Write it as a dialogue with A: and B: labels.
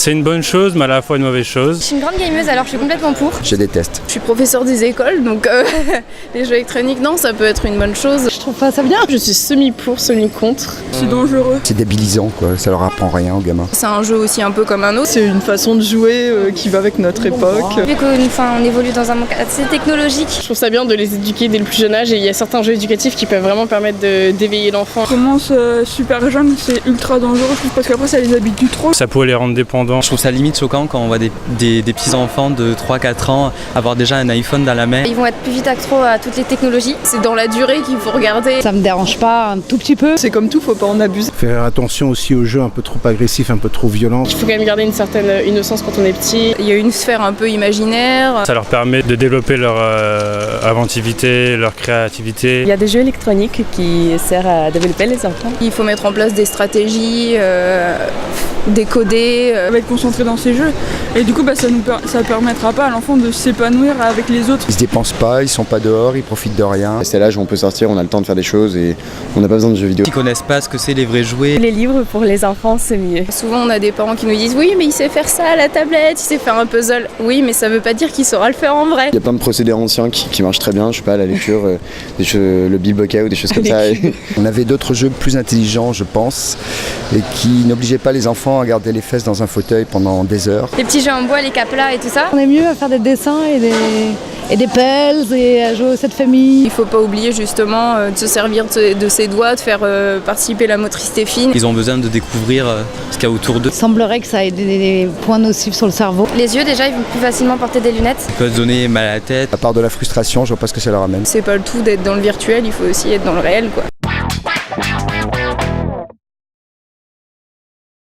A: C'est une bonne chose, mais à la fois une mauvaise chose.
B: Je suis une grande gameuse, alors je suis complètement pour.
C: Je déteste.
D: Je suis professeur des écoles, donc les jeux électroniques, non, ça peut être une bonne chose.
E: Je trouve pas ça bien.
D: Je suis semi-pour, semi-contre.
E: C'est dangereux.
C: C'est débilisant, quoi. Ça leur apprend rien aux gamins.
D: C'est un jeu aussi un peu comme un autre.
E: C'est une façon de jouer qui va avec notre époque.
B: Vu qu'on évolue dans un monde assez technologique.
D: Je trouve ça bien de les éduquer dès le plus jeune âge et il y a certains jeux éducatifs qui peuvent vraiment permettre d'éveiller l'enfant.
E: Commence super jeune, c'est ultra dangereux, je trouve, parce qu'après ça les habitue trop.
A: Ça pourrait les rendre dépendants.
F: Je trouve ça limite choquant quand on voit des petits enfants de 3-4 ans avoir déjà un iPhone dans la main.
B: Ils vont être plus vite accros à toutes les technologies.
D: C'est dans la durée qu'il faut regarder.
E: Ça me dérange pas un tout petit peu. C'est comme tout, faut pas en abuser.
G: Faire attention aussi aux jeux un peu trop agressifs, un peu trop violents.
D: Il faut quand même garder une certaine innocence quand on est petit. Il y a une sphère un peu imaginaire.
A: Ça leur permet de développer leur inventivité, leur créativité.
H: Il y a des jeux électroniques qui servent à développer les enfants.
D: Il faut mettre en place des stratégies, décoder.
E: On va être concentré dans ces jeux et du coup ça permettra pas à l'enfant de s'épanouir avec les autres.
C: Ils se dépensent pas, ils sont pas dehors, ils profitent de rien.
I: C'est l'âge où on peut sortir, on a le temps de faire des choses et on n'a pas besoin de jeux vidéo.
F: Qui connaissent pas ce que c'est les vrais jouets.
H: Les livres pour les enfants, c'est mieux.
D: Souvent on a des parents qui nous disent oui mais il sait faire ça à la tablette, il sait faire un puzzle. Oui mais ça veut pas dire qu'il saura le faire en vrai.
I: Il y a plein de procédés anciens qui marchent très bien, je sais pas, la lecture, le bilboquet ou des choses comme ça.
C: On avait d'autres jeux plus intelligents, je pense, et qui n'obligeaient pas les enfants à garder les fesses dans un fauteuil pendant des heures.
B: Les petits jeux en bois, les caplas et tout ça.
E: On est mieux à faire des dessins et des puzzles et à jouer aux 7 familles.
D: Il faut pas oublier justement de se servir de ses doigts, de faire participer la motricité fine.
F: Ils ont besoin de découvrir ce qu'il y a autour d'eux.
E: Il semblerait que ça ait des points nocifs sur le cerveau.
B: Les yeux déjà, ils vont plus facilement porter des lunettes.
F: Ça peut se donner mal à la tête.
C: À part de la frustration, je vois pas ce que ça leur amène.
D: C'est pas le tout d'être dans le virtuel, il faut aussi être dans le réel, quoi.